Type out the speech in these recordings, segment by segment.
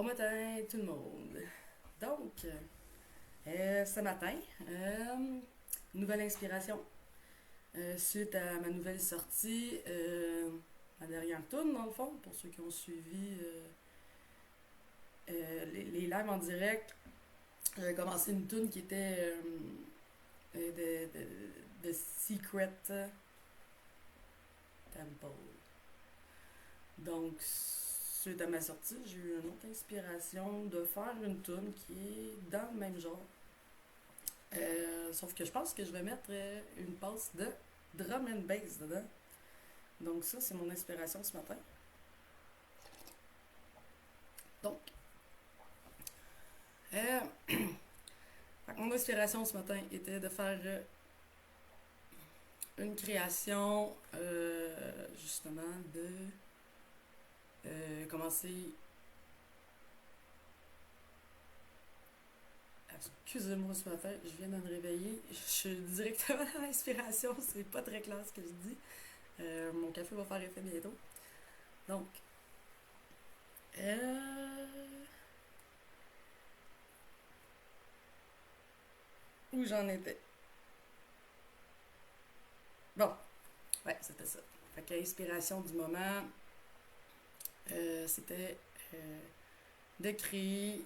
Bon matin tout le monde. Donc, ce matin, nouvelle inspiration. Suite à ma nouvelle sortie, ma dernière tourne dans le fond, pour ceux qui ont suivi les lives en direct, j'ai commencé une tune qui était de Secret Temple. Donc, suite à ma sortie, j'ai eu une autre inspiration de faire une tune qui est dans le même genre. Sauf que je pense que je vais mettre une passe de drum and bass dedans. Donc ça, c'est mon inspiration ce matin. Donc, mon inspiration ce matin était de faire une création justement de commencer. Excusez-moi ce matin, je viens de me réveiller. Je suis directement dans l'inspiration, c'est pas très clair ce que je dis. Mon café va faire effet bientôt. Donc, où j'en étais? Bon, ouais, c'était ça. Fait que l'inspiration du moment, c'était de créer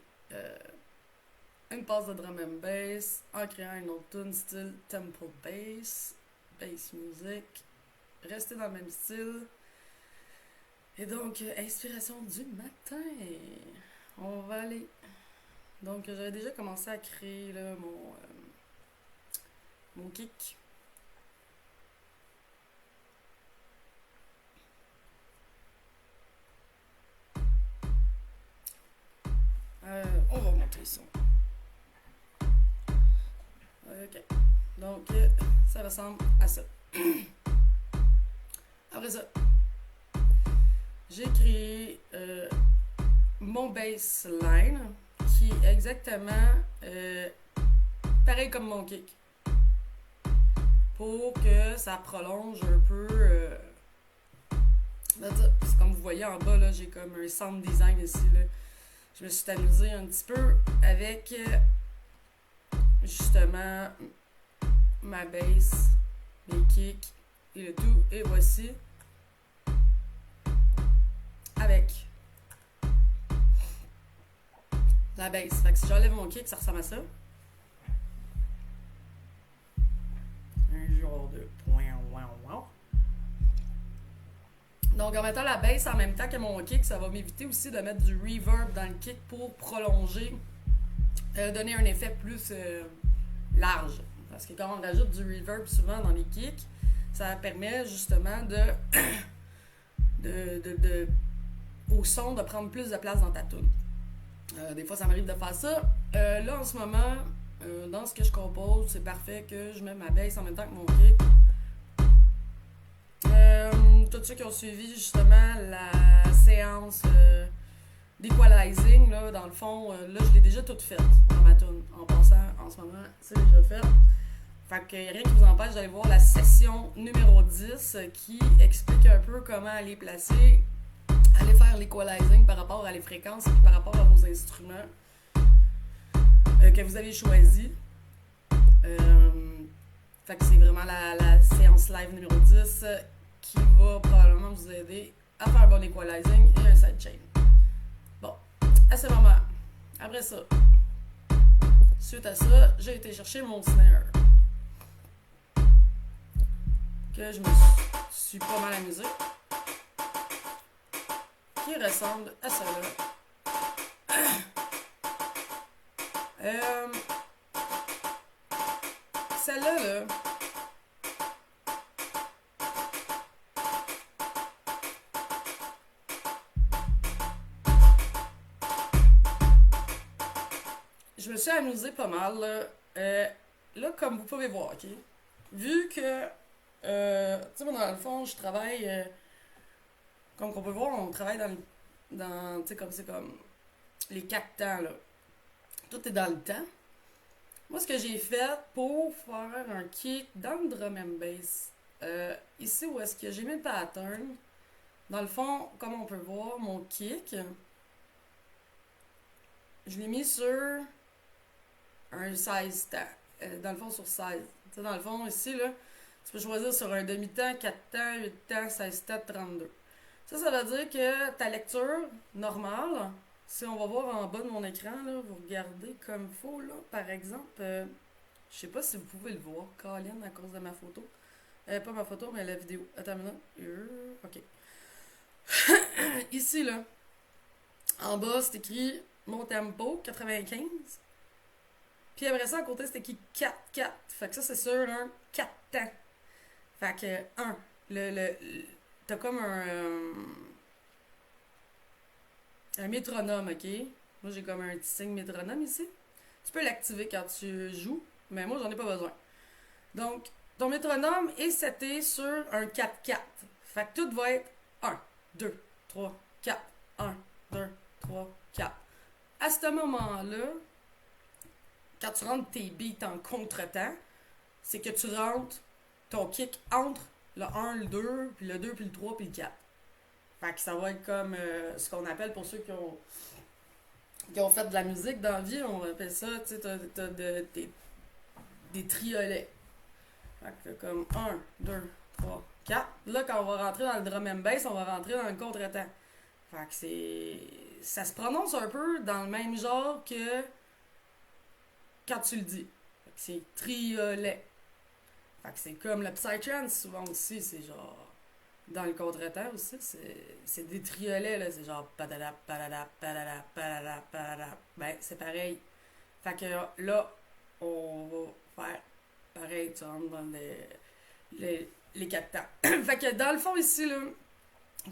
une passe de drum and bass en créant une autre tune style tempo bass, bass music, rester dans le même style. Et donc, inspiration du matin. On va aller. Donc, j'avais déjà commencé à créer là, mon kick. On va monter le son. Ok. Donc, ça ressemble à ça. Après ça, j'ai créé mon bassline qui est exactement pareil comme mon kick. Pour que ça prolonge un peu. Comme vous voyez en bas, là, j'ai comme un sound design ici. Là. Je me suis amusée un petit peu avec justement ma bass, mes kicks et le tout. Et voici avec la bass. Fait que si j'enlève mon kick, ça ressemble à ça. Un genre de donc en mettant la bass en même temps que mon kick, ça va m'éviter aussi de mettre du reverb dans le kick pour prolonger, donner un effet plus large. Parce que quand on rajoute du reverb souvent dans les kicks, ça permet justement au son de prendre plus de place dans ta tune. Des fois ça m'arrive de faire ça. Là en ce moment, dans ce que je compose, c'est parfait que je mets ma bass en même temps que mon kick. Tous ceux qui ont suivi justement la séance d'equalizing, là, dans le fond, là, je l'ai déjà toute faite dans ma tune. En passant, en ce moment, c'est déjà fait. Fait que rien qui vous empêche d'aller voir la session numéro 10 qui explique un peu comment aller placer, aller faire l'equalizing par rapport à les fréquences et par rapport à vos instruments que vous avez choisis. Fait que c'est vraiment la séance live numéro 10 qui va probablement vous aider à faire un bon equalizing et un sidechain. Bon, à ce moment, après ça, suite à ça, j'ai été chercher mon snare. Que je me suis pas mal amusée. Qui ressemble à ça là. Celle-là, là, je me suis amusée pas mal. Là, comme vous pouvez voir, ok? Vu que, tu sais, moi, dans le fond, je travaille, comme on peut voir, on travaille tu sais, comme c'est comme les 4 temps, là. Tout est dans le temps. Moi, ce que j'ai fait pour faire un kick dans le drum and bass, ici où est-ce que j'ai mis le pattern, dans le fond, comme on peut voir, mon kick, je l'ai mis sur un 16 temps. Dans le fond, sur 16. Tu sais, dans le fond, ici, là, tu peux choisir sur un demi-temps, 4 temps, 8 temps, 16 temps, 32. Ça veut dire que ta lecture normale, si on va voir en bas de mon écran, là, vous regardez comme il faut, là, par exemple, je sais pas si vous pouvez le voir, Colin, à cause de ma photo. Pas ma photo, mais la vidéo. Attends une minute. Ok. Ici, là, en bas, c'est écrit mon tempo, 95. Puis après ça, à côté, c'est écrit 4-4. Fait que ça, c'est sur un 4 temps. Fait que 1. T'as comme un métronome, ok? Moi, j'ai comme un petit signe métronome ici. Tu peux l'activer quand tu joues, mais moi, j'en ai pas besoin. Donc, ton métronome est seté sur un 4-4. Fait que tout va être 1, 2, 3, 4. 1, 2, 3, 4. À ce moment-là, quand tu rentres tes beats en contre-temps, c'est que tu rentres ton kick entre le 1, le 2, puis le 2, puis le 3, puis le 4. Fait que ça va être comme ce qu'on appelle, pour ceux qui ont fait de la musique dans la vie, on appelle ça, tu sais, t'as des triolets. Fait que t'as comme 1, 2, 3, 4. Là, quand on va rentrer dans le drum and bass, on va rentrer dans le contre-temps. Fait que c'est... Ça se prononce un peu dans le même genre que quand tu le dis. Fait que c'est triolet. Fait que c'est comme le psytrance, souvent aussi, c'est genre... Dans le contretemps aussi, c'est des triolets, là, c'est genre padada, padada, padada, padada, padada. Ben, c'est pareil. Fait que là, on va faire pareil, tu rentres dans les 4 temps. Fait que dans le fond, ici, là,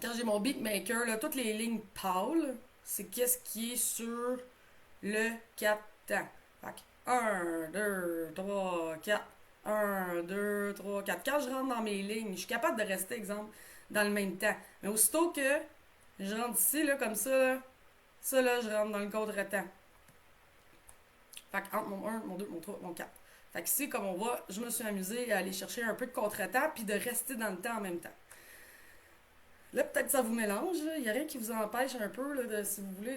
quand j'ai mon beatmaker, là, toutes les lignes pâles, c'est qu'est-ce qui est sur le 4 temps. Fait que 1, 2, 3, 4. 1, 2, 3, 4. Quand je rentre dans mes lignes, je suis capable de rester, exemple, dans le même temps. Mais aussitôt que je rentre ici, là, comme ça, là, je rentre dans le contre-temps. Fait que entre mon 1, mon 2, mon 3, mon 4. Fait que ici, comme on voit, je me suis amusée à aller chercher un peu de contre-temps puis de rester dans le temps en même temps. Là, peut-être que ça vous mélange. Il n'y a rien qui vous empêche un peu, là, si vous voulez,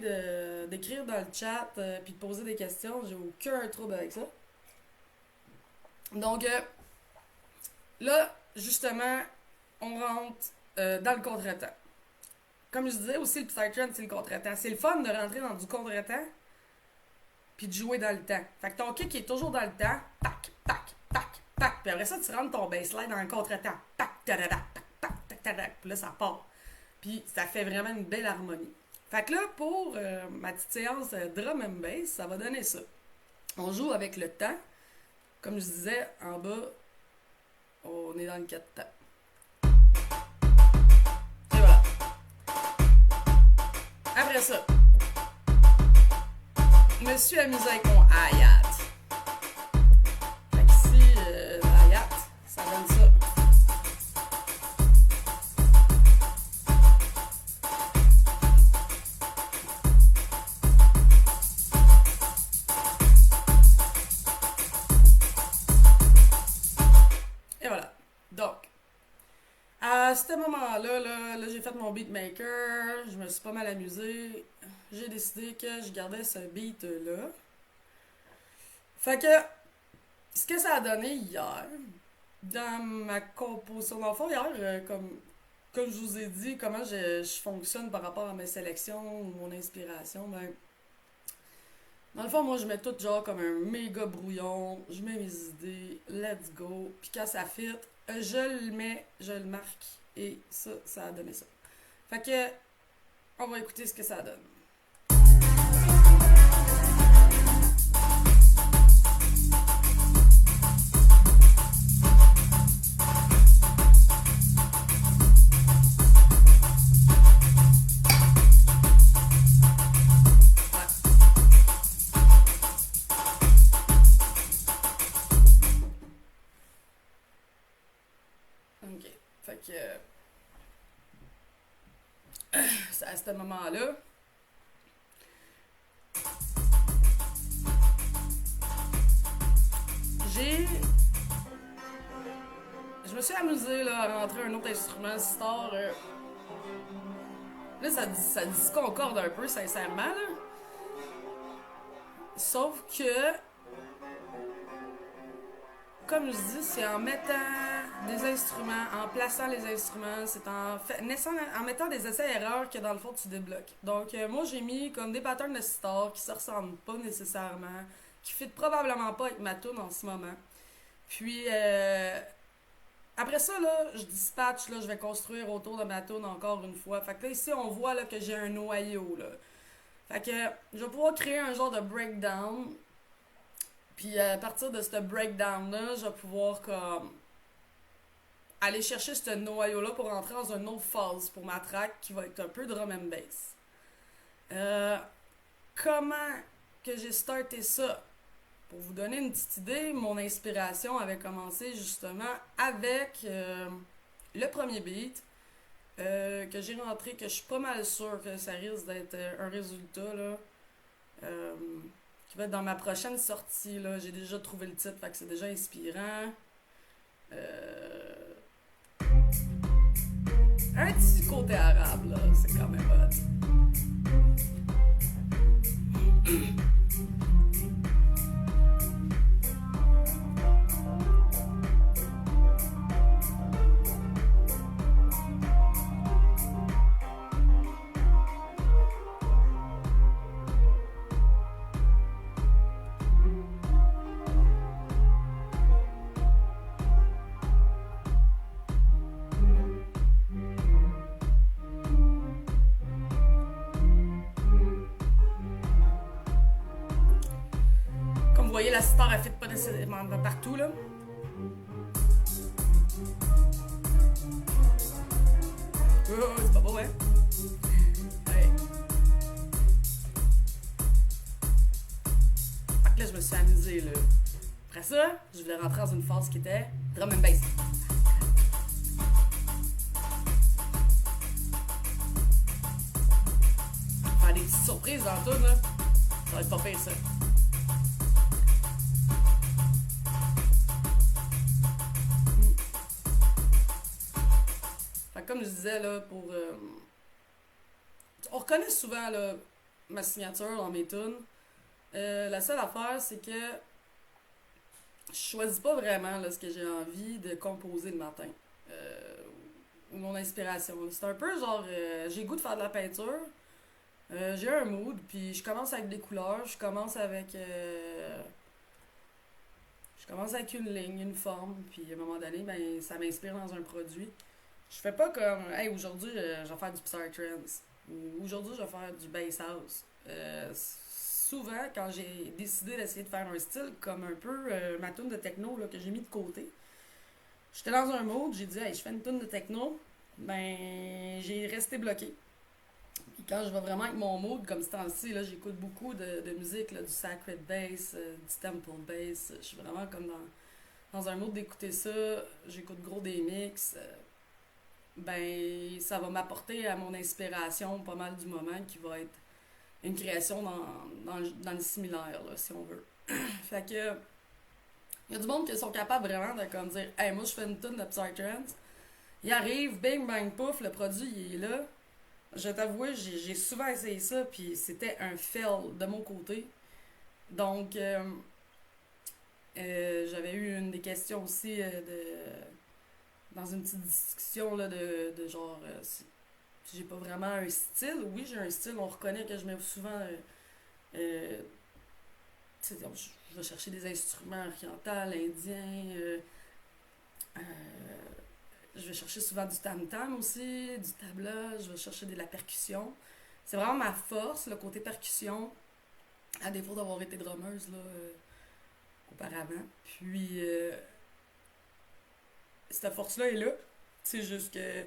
d'écrire dans le chat puis de poser des questions. J'ai aucun trouble avec ça. Donc, là, justement, on rentre dans le contretemps. Comme je disais aussi, le psytrance, c'est le contretemps. C'est le fun de rentrer dans du contretemps puis de jouer dans le temps. Fait que ton kick est toujours dans le temps. Pac, pac, pac, pac. Puis après ça, tu rentres ton bassline dans le contretemps. Pac, tadada, pac, pac, tac, tadac. Puis là, ça part. Puis ça fait vraiment une belle harmonie. Fait que là, pour ma petite séance drum and bass, ça va donner ça. On joue avec le temps. Comme je disais, en bas, on est dans le 4 temps. Et voilà. Après ça, je me suis amusée avec mon hi-hat. Fait qu'ici, le hi-hat, ça donne ça. Et voilà. Donc, à ce moment-là, là, j'ai fait mon beatmaker, je me suis pas mal amusée. J'ai décidé que je gardais ce beat-là. Fait que, ce que ça a donné hier, dans ma composition, dans le fond, hier, comme je vous ai dit, comment je fonctionne par rapport à mes sélections ou mon inspiration, ben, dans le fond, moi, je mets tout genre comme un méga brouillon, je mets mes idées, let's go, puis quand ça fit, je le mets, je le marque, et ça a donné ça. Fait que, on va écouter ce que ça donne. Ok, fait que c'est à ce moment-là. Je me suis amusée là, à rentrer un autre instrument Star. Là, ça discorde un peu, sincèrement. Là. Sauf que, comme je dis, c'est en mettant des instruments, en plaçant les instruments, c'est en mettant des essais-erreurs que dans le fond tu débloques. Donc, moi j'ai mis comme des patterns de sitar qui se ressemblent pas nécessairement, qui fit probablement pas avec ma tune en ce moment. Puis, après ça, là, je dispatch, là, je vais construire autour de ma tune encore une fois. Fait que là, ici, on voit là, que j'ai un noyau, là. Fait que je vais pouvoir créer un genre de breakdown. Puis à partir de ce breakdown-là, je vais pouvoir comme aller chercher ce noyau-là pour rentrer dans une autre phase pour ma track qui va être un peu drum and bass. Euh, Comment que j'ai starté ça? Pour vous donner une petite idée, mon inspiration avait commencé justement avec le premier beat que j'ai rentré, que je suis pas mal sûr que ça risque d'être un résultat là, euh, qui va être dans ma prochaine sortie. Là. J'ai déjà trouvé le titre, fait que c'est déjà inspirant. Euh, un petit côté arabe, là, c'est quand même hot. Comme vous voyez, la sitar elle fait pas nécessairement partout là. C'est pas beau, hein? Ouais. Fait que là, je me suis amusée là. Après ça, je voulais rentrer dans une phase qui était drum and bass. Faire des petites surprises dans tout là. Ça va être pas pire ça. Fait que comme je disais là, pour. On reconnaît souvent là, ma signature dans mes tunes. La seule affaire, c'est que je choisis pas vraiment là, ce que j'ai envie de composer le matin. Euh, ou mon inspiration. C'est un peu genre, j'ai le goût de faire de la peinture. J'ai un mood, puis je commence avec des couleurs, je commence avec une ligne, une forme, puis à un moment donné, ben, ça m'inspire dans un produit. Je fais pas comme, hey, aujourd'hui, je vais faire du Psytrance, ou aujourd'hui, je vais faire du Bass House. Souvent, quand j'ai décidé d'essayer de faire un style comme un peu ma tune de techno là, que j'ai mis de côté, j'étais dans un mode, j'ai dit, hey, je fais une tune de techno, ben, j'ai resté bloqué. Puis quand je vais vraiment avec mon mood, comme ce temps-ci, là, j'écoute beaucoup de musique, là, du sacred bass, du temple bass. Je suis vraiment comme dans un mood d'écouter ça. J'écoute gros des mix. Ben, ça va m'apporter à mon inspiration pas mal du moment qui va être une création dans le similaire, là, si on veut. Fait que, il y a du monde qui sont capables vraiment de comme dire, hey, moi je fais une tonne de Psytrance. Il arrive, bing, bang, pouf, le produit il est là. Je vais t'avouer, j'ai souvent essayé ça, puis c'était un fail de mon côté. Donc, j'avais eu une des questions aussi dans une petite discussion là, de genre, si j'ai pas vraiment un style. Oui, j'ai un style, on reconnaît que je mets souvent. Euh, je vais chercher des instruments orientaux, indiens. Euh, je vais chercher souvent du tam-tam aussi, du tabla, je vais chercher de la percussion. C'est vraiment ma force, le côté percussion, à défaut d'avoir été drummeuse là, auparavant. Puis, cette force-là est là. C'est juste que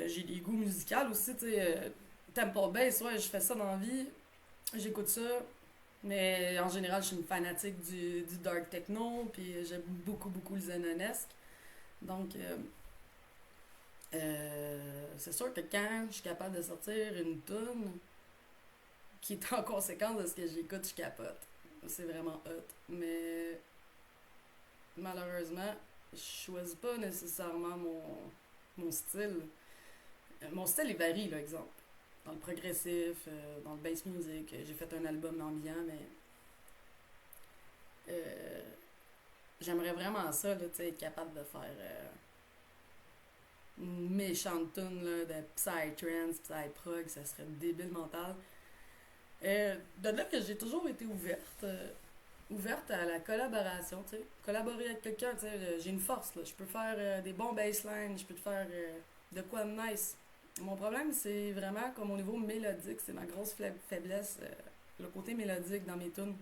j'ai des goûts musicaux aussi. Tempo bass, ouais, je fais ça dans la vie, j'écoute ça. Mais en général, je suis une fanatique du dark techno, puis j'aime beaucoup, beaucoup le zenonesque. Donc, c'est sûr que quand je suis capable de sortir une tune qui est en conséquence de ce que j'écoute, je capote. C'est vraiment hot. Mais malheureusement, je choisis pas nécessairement mon style. Mon style il varie, là, exemple. Dans le progressif, dans le bass music, j'ai fait un album ambiant, mais Euh, J'aimerais vraiment ça, là, tu sais, être capable de faire une méchante tune là, de psytrance, psyprog, ça serait débile mental. De là que j'ai toujours été ouverte à la collaboration, tu sais. Collaborer avec quelqu'un, tu sais, j'ai une force, là. Je peux faire des bons basslines, je peux te faire de quoi de nice. Mon problème, c'est vraiment comme au niveau mélodique, c'est ma grosse faiblesse, le côté mélodique dans mes tunes.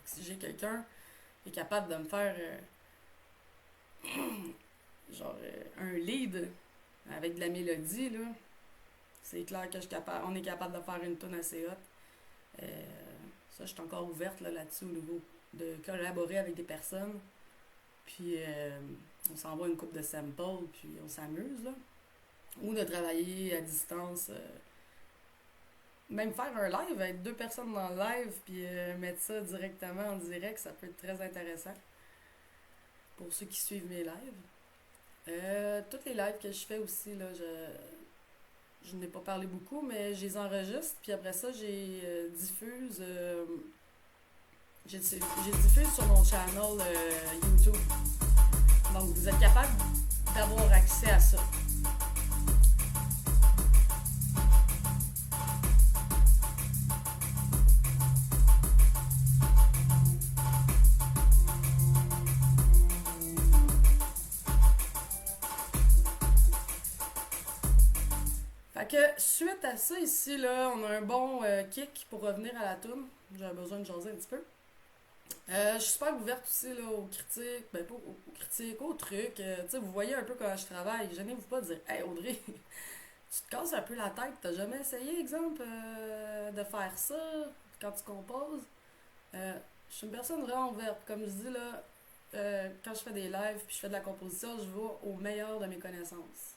Si j'ai quelqu'un qui est capable de me faire genre un lead avec de la mélodie, là, c'est clair que on est capable de faire une tune assez hot. Euh, Ça, je suis encore ouverte là-dessus au niveau de collaborer avec des personnes. Puis on s'envoie une coupe de samples, puis on s'amuse, là. Ou de travailler à distance. Même faire un live avec deux personnes dans le live, puis mettre ça directement en direct, ça peut être très intéressant pour ceux qui suivent mes lives. Toutes les lives que je fais aussi, là, je n'ai pas parlé beaucoup, mais je les enregistre, puis après ça, j'ai diffuse sur mon channel YouTube. Donc, vous êtes capable d'avoir accès à ça. Fait que, suite à ça, ici, là, on a un bon kick pour revenir à la toune. J'avais besoin de jaser un petit peu. Je suis super ouverte aussi là, aux critiques, ben pas aux critiques, aux trucs. Tu sais, vous voyez un peu comment je travaille. Gênez-vous pas de dire, hey Audrey, tu te casses un peu la tête. T'as jamais essayé, exemple, de faire ça quand tu composes? Je suis une personne vraiment ouverte. Comme je dis là, quand je fais des lives puis je fais de la composition, je vais au meilleur de mes connaissances.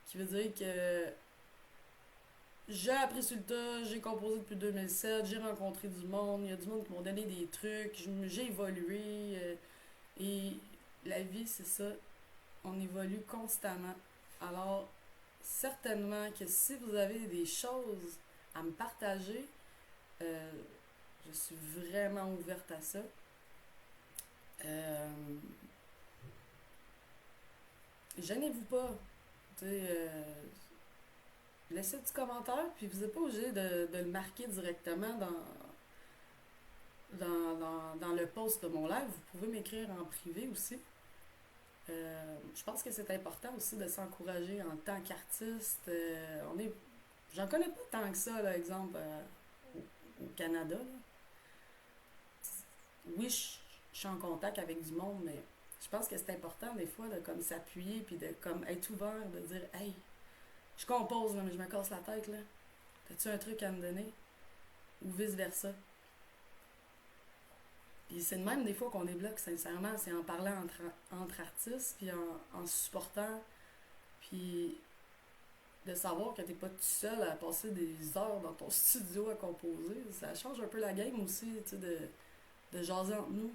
Qui veut dire que j'ai appris sur le tas, j'ai composé depuis 2007, j'ai rencontré du monde, il y a du monde qui m'ont donné des trucs, j'ai évolué. Et la vie, c'est ça, on évolue constamment. Alors, certainement que si vous avez des choses à me partager, euh, je suis vraiment ouverte à ça. Euh, Gênez-vous pas. Tu sais, laissez du commentaire, puis vous n'êtes pas obligé de le marquer directement dans le post de mon live. Vous pouvez m'écrire en privé aussi. Je pense que c'est important aussi de s'encourager en tant qu'artiste. J'en connais pas tant que ça, là, exemple, au Canada. Là. Oui, je suis en contact avec du monde, mais je pense que c'est important des fois de comme s'appuyer puis de comme être ouvert, de dire hey, je compose là, mais je me casse la tête là. T'as-tu un truc à me donner? Ou vice versa. Puis c'est de même des fois qu'on débloque, sincèrement, c'est en parlant entre artistes, puis en se supportant, puis de savoir que t'es pas tout seul à passer des heures dans ton studio à composer. Ça change un peu la game aussi, tu sais, de jaser entre nous.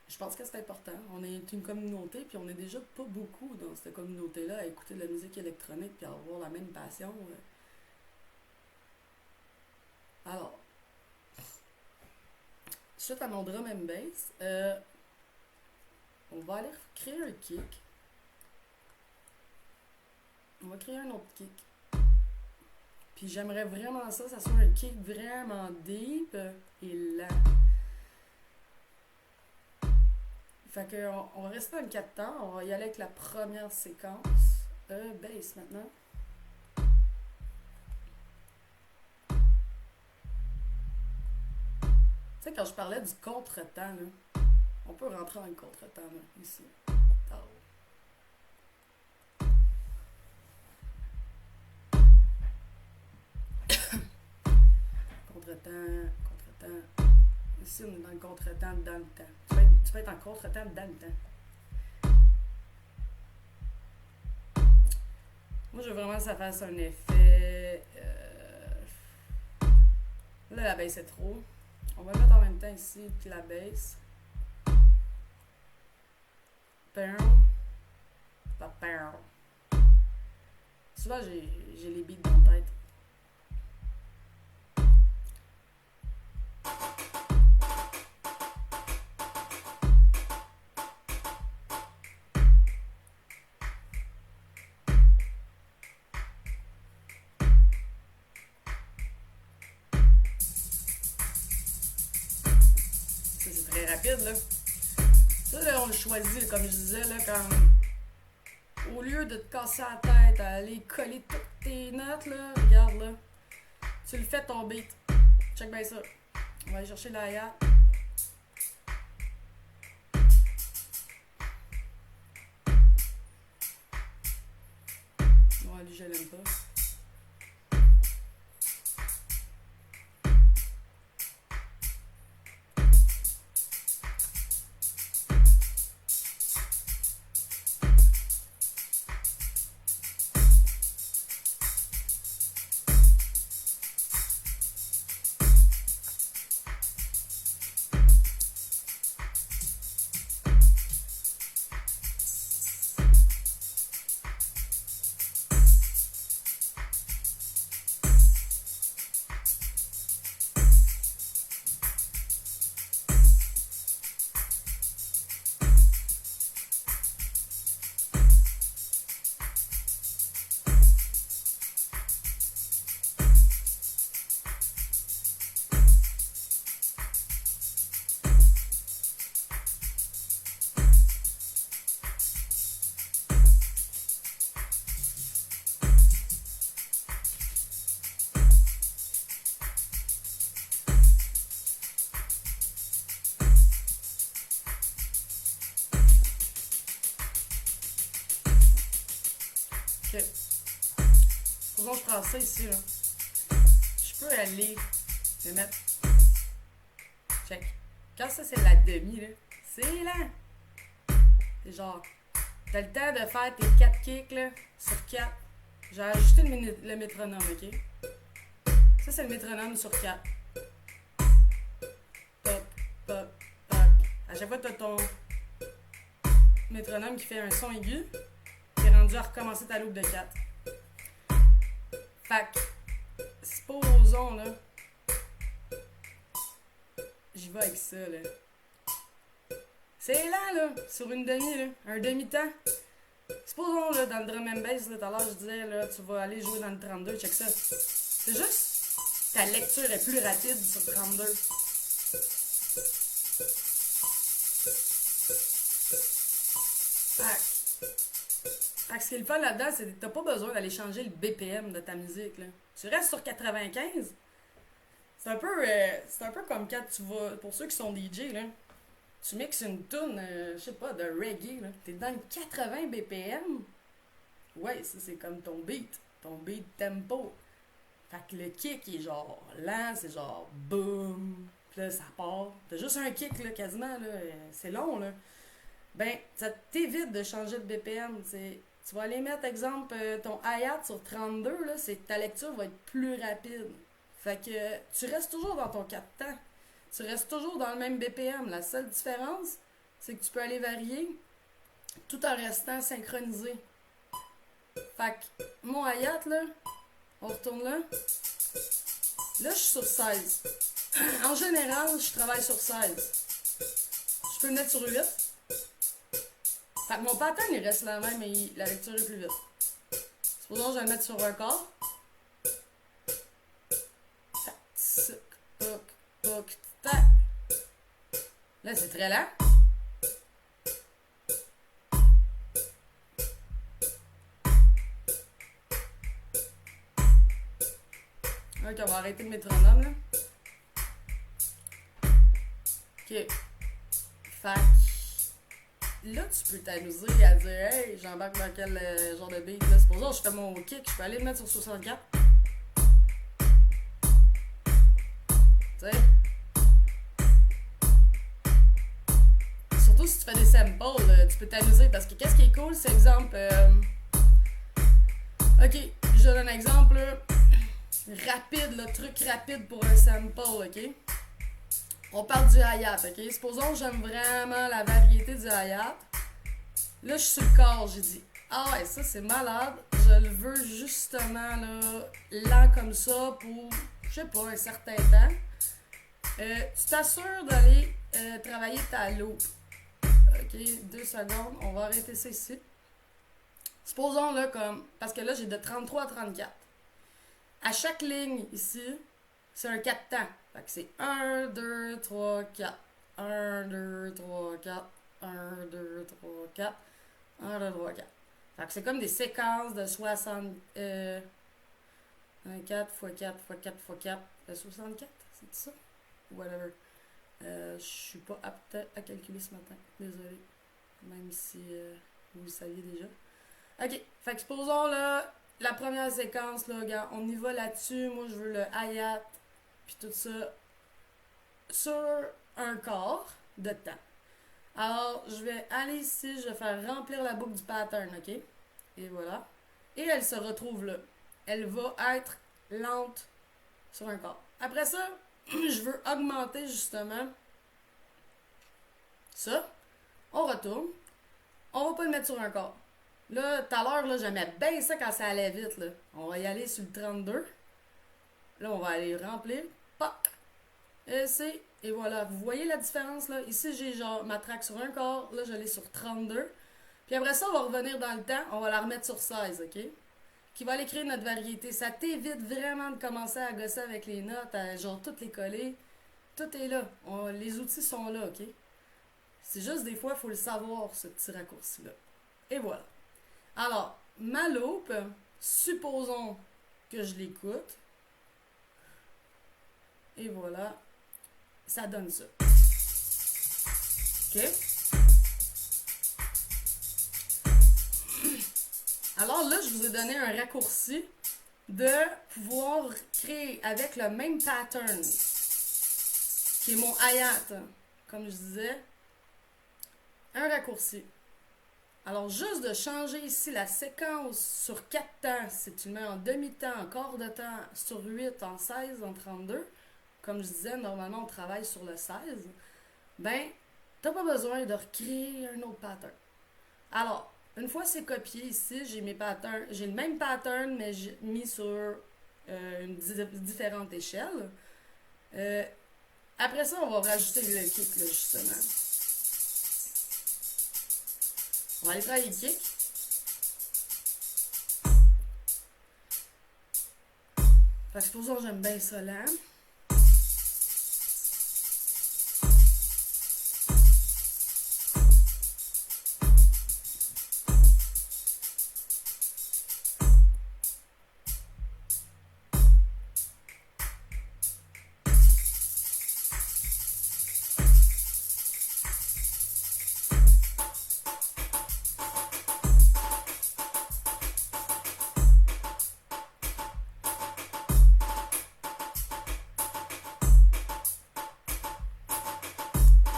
Je pense que c'est important. On est une communauté, puis on est déjà pas beaucoup dans cette communauté-là à écouter de la musique électronique puis à avoir la même passion. Alors, suite à mon drum and bass, on va aller créer un kick. On va créer un autre kick. Puis j'aimerais vraiment ça soit un kick vraiment deep et lent. Fait que on va rester dans le 4 temps, on va y aller avec la première séquence. Bass maintenant. Tu sais, quand je parlais du contretemps, là, on peut rentrer dans le contretemps, là, ici. Contretemps. Ici, on est dans le contretemps dans le temps. Tu peux être en contretemps dans le temps. Moi, je veux vraiment que ça fasse un effet. Là, la baisse est trop. On va mettre en même temps ici que la baisse. Pas peur. Souvent, j'ai les beats dans la tête. rapide, là. Ça, là, on le choisit, là, comme je disais, là, quand... Au lieu de te casser la tête à aller coller toutes tes notes, là, regarde, là. Tu le fais ton beat. Check bien ça. On va aller chercher la hi-hat. Ouais, lui, je l'aime pas. Ok. Supposons que je prends ça ici, là. Je peux aller le mettre. Check. Quand ça, c'est la demi, là, c'est lent. C'est genre, t'as le temps de faire tes 4 kicks, là, sur 4. J'ai ajusté le métronome, ok? Ça, c'est le métronome sur 4. Toc, toc, toc. À chaque fois, t'as ton métronome qui fait un son aigu. T'es rendu à recommencer ta loupe de 4. Fait que, supposons, là, j'y vais avec ça, là. C'est lent, là, sur une demi, là, un demi-temps. Supposons, là, dans le drum and bass, là, tout à l'heure, je disais, là, tu vas aller jouer dans le 32, check ça. C'est juste, ta lecture est plus rapide sur 32. Fait que ce qui est le fun là-dedans, c'est que t'as pas besoin d'aller changer le BPM de ta musique, là. Tu restes sur 95. C'est un peu comme quand tu vas, pour ceux qui sont DJ, là, tu mixes une toune, je sais pas, de reggae, là. T'es dans le 80 BPM. Ouais, ça c'est comme ton beat tempo. Fait que le kick est genre lent, c'est genre boum, pis là ça part. T'as juste un kick, là, quasiment, là, c'est long, là. Ben, ça t'évite de changer de BPM, tu vas aller mettre, exemple, ton hi-hat sur 32, là, ta lecture va être plus rapide. Fait que tu restes toujours dans ton 4 temps. Tu restes toujours dans le même BPM. La seule différence, c'est que tu peux aller varier tout en restant synchronisé. Fait que mon hi-hat, là, on retourne là. Là, je suis sur 16. En général, je travaille sur 16. Je peux le mettre sur 8. Fait que mon pattern, il reste la même, mais la lecture est plus vite. Supposons que je vais le mettre sur un quart. Tac, tic, toc, toc, tac. Là, c'est très lent. Ok, on va arrêter le métronome, là. Ok. Fait que là, tu peux t'amuser à dire, hey, j'embarque dans quel genre de beat, là. Supposons que je fais mon kick, je peux aller le mettre sur 64. Tu sais? Surtout si tu fais des samples, tu peux t'amuser parce que qu'est-ce qui est cool, c'est exemple. Ok, je donne un exemple là, rapide, le truc rapide pour un sample, ok? On parle du hi-hat, ok? Supposons que j'aime vraiment la variété du hi-hat. Là, je suis sur le corps, j'ai dit, ah ouais, ça c'est malade, je le veux justement là, lent comme ça pour, je sais pas, un certain temps. Tu t'assures d'aller travailler ta loupe. Ok, 2 secondes, on va arrêter ça ici. Supposons là comme, parce que là j'ai de 33 à 34. À chaque ligne ici, c'est un 4 temps. Fait que c'est 1, 2, 3, 4. 1, 2, 3, 4. 1, 2, 3, 4. 1, 2, 3, 4. Fait que c'est comme des séquences de 60. 4 x 4 x 4 x 4. 64, c'est ça? Whatever. Je suis pas apte à calculer ce matin. Désolé. Même si vous le saviez déjà. Ok. Fait que supposons là, la première séquence, là, regarde, on y va là-dessus. Moi, je veux le hi-hat. Puis tout ça. Sur un quart de temps. Alors, je vais aller ici, je vais faire remplir la boucle du pattern, ok? Et voilà. Et elle se retrouve là. Elle va être lente sur un quart. Après ça, je veux augmenter justement ça. On retourne. On va pas le mettre sur un quart. Là, tout à l'heure, là, j'aimais bien ça quand ça allait vite, là. On va y aller sur le 32. Là, on va aller remplir. Poc! Et voilà. Vous voyez la différence, là? Ici, j'ai genre ma track sur un quart. Là, je l'ai sur 32. Puis après ça, on va revenir dans le temps. On va la remettre sur 16, OK? Qui va aller créer notre variété. Ça t'évite vraiment de commencer à gosser avec les notes, à genre toutes les coller. Tout est là. Les outils sont là, OK? C'est juste des fois, il faut le savoir, ce petit raccourci-là. Et voilà. Alors, ma loupe, supposons que je l'écoute. Et voilà. Ça donne ça. OK? Alors là, je vous ai donné un raccourci de pouvoir créer avec le même pattern, qui est mon hi-hat, comme je disais, un raccourci. Alors, juste de changer ici la séquence sur 4 temps, si tu le mets en demi-temps, en quart de temps, sur 8, en 16, en 32, comme je disais, normalement, on travaille sur le 16, ben, t'as pas besoin de recréer un autre pattern. Alors, une fois c'est copié ici, j'ai mes patterns, j'ai le même pattern, mais j'ai mis sur une différente échelle. Après ça, on va rajouter le kick, là, justement. On va aller travailler le kick. Fait que supposons que j'aime bien ça là.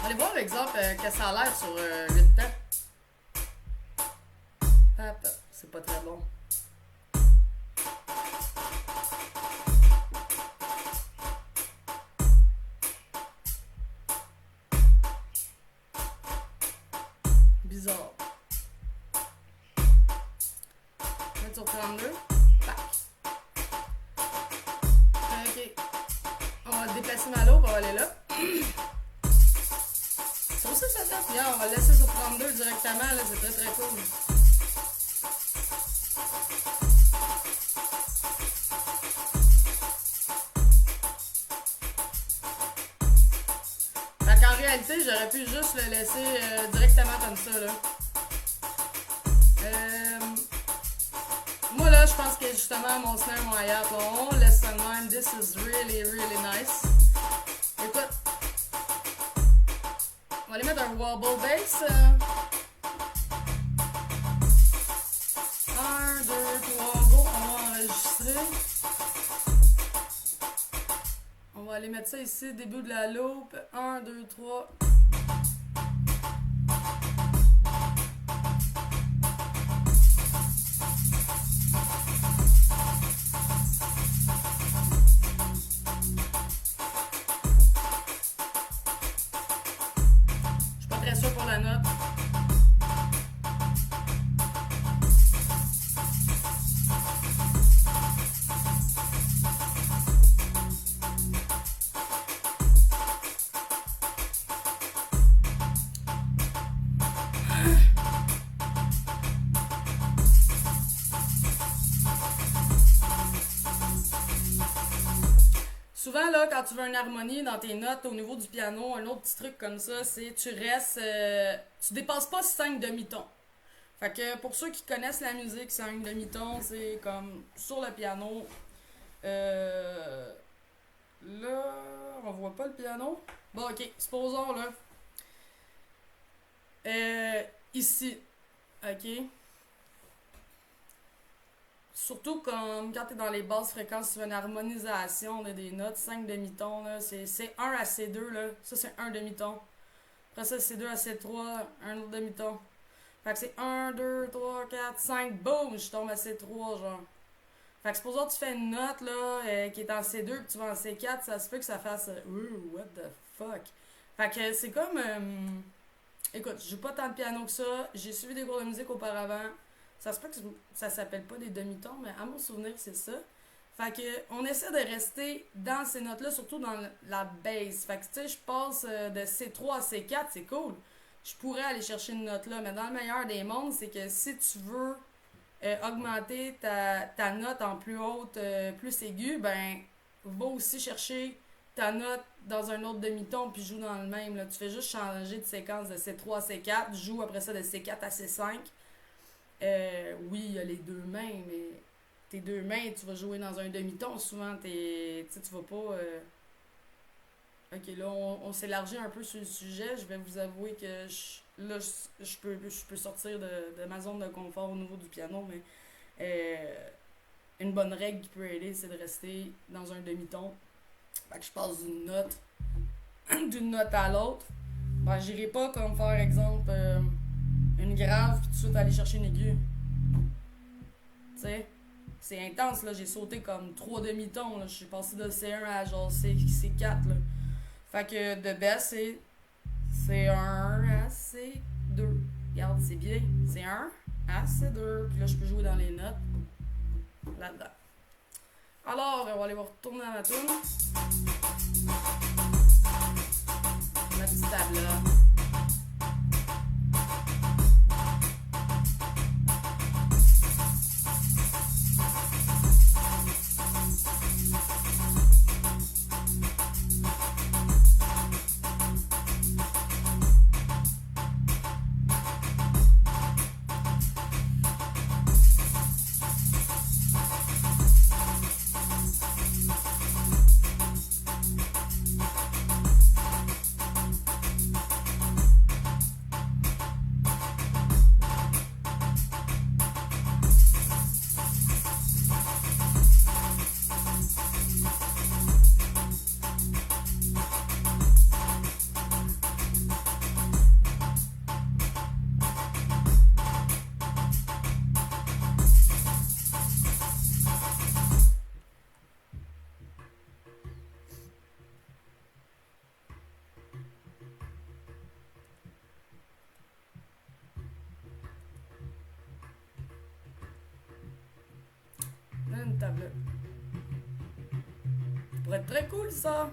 Allez voir l'exemple que ça a l'air sur 8 temps. Hop, c'est pas très bon. Bizarre. Mettre sur 32. Tac. Ok. On va déplacer ma loupe, on va aller là. Ça aussi, ça tape. Bien, on va le laisser sur 32 directement, là, c'est très très cool. Fait qu'en réalité, j'aurais pu juste le laisser directement comme ça, là. Moi, là, je pense que justement, mon snare, mon hi-hat, on laisse ça de même. This is really, really nice. Écoute. On va aller mettre un wobble bass. 1, 2, 3, go. On va enregistrer. On va aller mettre ça ici, début de la loupe. 1, 2, 3. Je suis pas très sûr pour la note. Souvent, là, quand tu veux une harmonie dans tes notes au niveau du piano, un autre petit truc comme ça, c'est tu restes. Tu dépasses pas 5 demi-tons. Fait que pour ceux qui connaissent la musique, 5 demi-tons, c'est comme sur le piano. Là, on voit pas le piano. Bon, ok, supposons là. Euh, Ici, ok. Surtout comme quand t'es dans les basses fréquences, tu fais une harmonisation des notes, 5 demi-tons, là, c'est C1 à C2, là. Ça, c'est un demi-ton. Après ça, C2 à C3, un autre demi-ton. Fait que c'est un 2 3 4 5 boum, je tombe à C3, genre. Fait que supposons que tu fais une note, là, qui est en C2, puis tu vas en C4, ça se peut que ça fasse, ouh, what the fuck. Fait que c'est comme, écoute, je joue pas tant de piano que ça, j'ai suivi des cours de musique auparavant. Ça se peut que ça s'appelle pas des demi-tons, mais à mon souvenir, c'est ça. Fait que on essaie de rester dans ces notes-là, surtout dans la bass. Fait que tu sais, je passe de C3 à C4, c'est cool. Je pourrais aller chercher une note là, mais dans le meilleur des mondes, c'est que si tu veux augmenter ta note en plus haute, plus aiguë, ben va aussi chercher ta note dans un autre demi-ton puis joue dans le même. Là. Tu fais juste changer de séquence de C3 à C4, joue après ça de C4 à C5. Oui, il y a les deux mains, mais tes deux mains, tu vas jouer dans un demi-ton. Souvent, tu vas pas. Ok, là, on s'élargit un peu sur le sujet. Je vais vous avouer que là, je peux sortir de ma zone de confort au niveau du piano, mais une bonne règle qui peut aider, c'est de rester dans un demi-ton. Fait que je passe d'une note à l'autre. Ben, j'irai pas comme faire exemple une grave puis tout de suite aller chercher une aiguë. Tu sais, c'est intense là, j'ai sauté comme trois demi-tons là, je suis passé de C1 à genre C4 là. Fait que de baisse c'est C1 à C2. Regarde, c'est bien. C1 à C2. Puis là, je peux jouer dans les notes là-dedans. Alors, on va aller retourner à ma tune. Ma petite table là. Une tablette. Ça pourrait être très cool ça.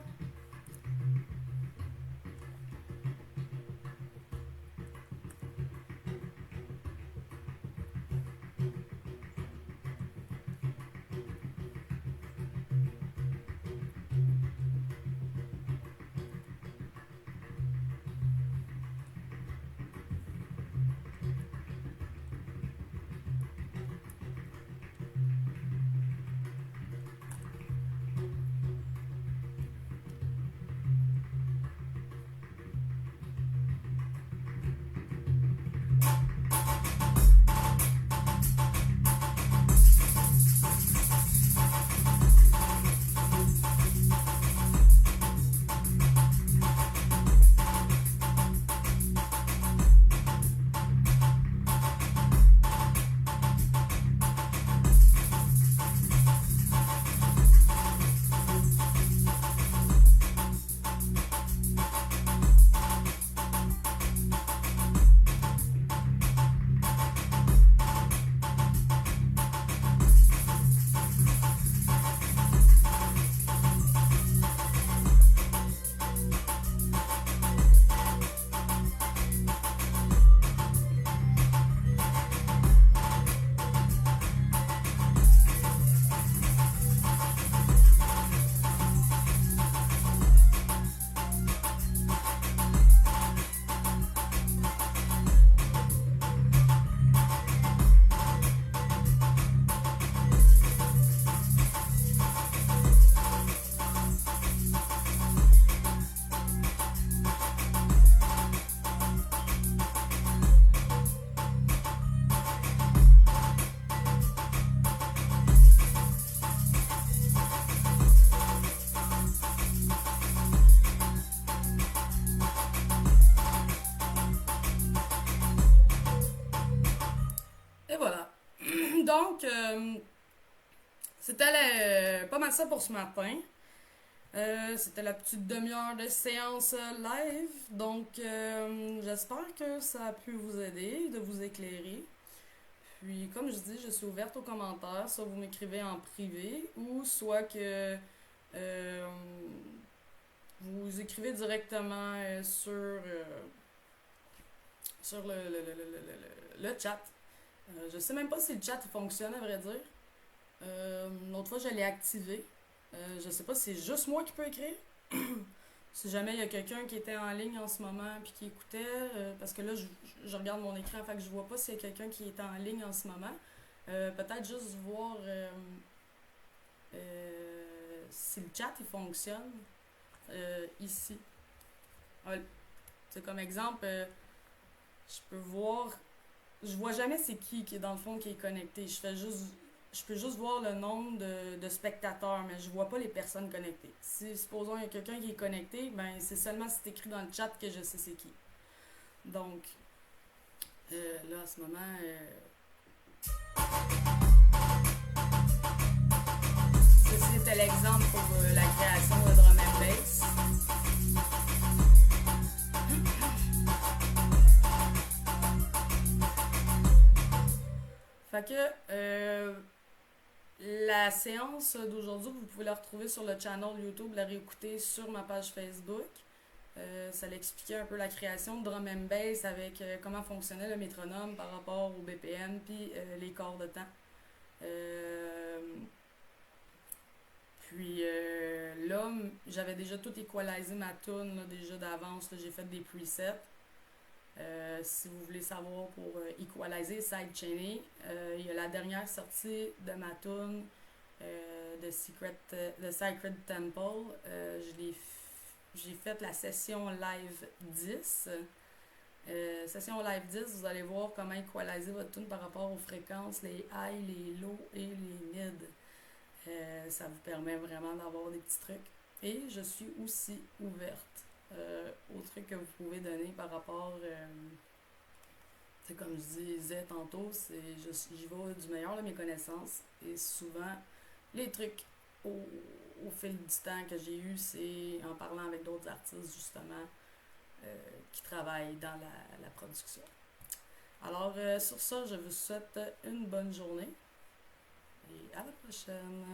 Donc, c'était pas mal ça pour ce matin. C'était la petite demi-heure de séance live. Donc, j'espère que ça a pu vous aider, de vous éclairer. Puis, comme je dis, je suis ouverte aux commentaires. Soit vous m'écrivez en privé, ou soit que vous écrivez directement sur le chat. Je sais même pas si le chat fonctionne, à vrai dire. L'autre fois, je l'ai activé. Je sais pas si c'est juste moi qui peux écrire. Si jamais il y a quelqu'un qui était en ligne en ce moment puis qui écoutait, parce que là, je regarde mon écran, fait que je vois pas s'il y a quelqu'un qui est en ligne en ce moment. Peut-être juste voir si le chat il fonctionne ici. Ouais, c'est comme exemple, je peux voir. Je vois jamais c'est qui est dans le fond qui est connecté. Je peux juste voir le nombre de spectateurs, mais je vois pas les personnes connectées. Si, supposons, il y a quelqu'un qui est connecté, ben c'est seulement si c'est écrit dans le chat que je sais c'est qui. Donc, là, à ce moment, c'était l'exemple pour la création de drum and bass. Fait que la séance d'aujourd'hui, vous pouvez la retrouver sur le channel YouTube, la réécouter sur ma page Facebook. Ça l'expliquait un peu la création de drum and bass avec comment fonctionnait le métronome par rapport au BPM puis les corps de temps. Puis là, j'avais déjà tout equalisé ma tune là, déjà d'avance. J'ai fait des presets. Si vous voulez savoir pour equaliser, sidechainer, il y a la dernière sortie de ma tune de Sacred Temple. J'ai fait la session live 10. Session live 10, vous allez voir comment equaliser votre tune par rapport aux fréquences, les high, les low et les mid. Ça vous permet vraiment d'avoir des petits trucs. Et je suis aussi ouverte aux trucs que vous pouvez donner par rapport, c'est comme je disais tantôt, j'y vais du meilleur de mes connaissances. Et souvent, les trucs au fil du temps que j'ai eu, c'est en parlant avec d'autres artistes justement qui travaillent dans la production. Alors, sur ça, je vous souhaite une bonne journée et à la prochaine.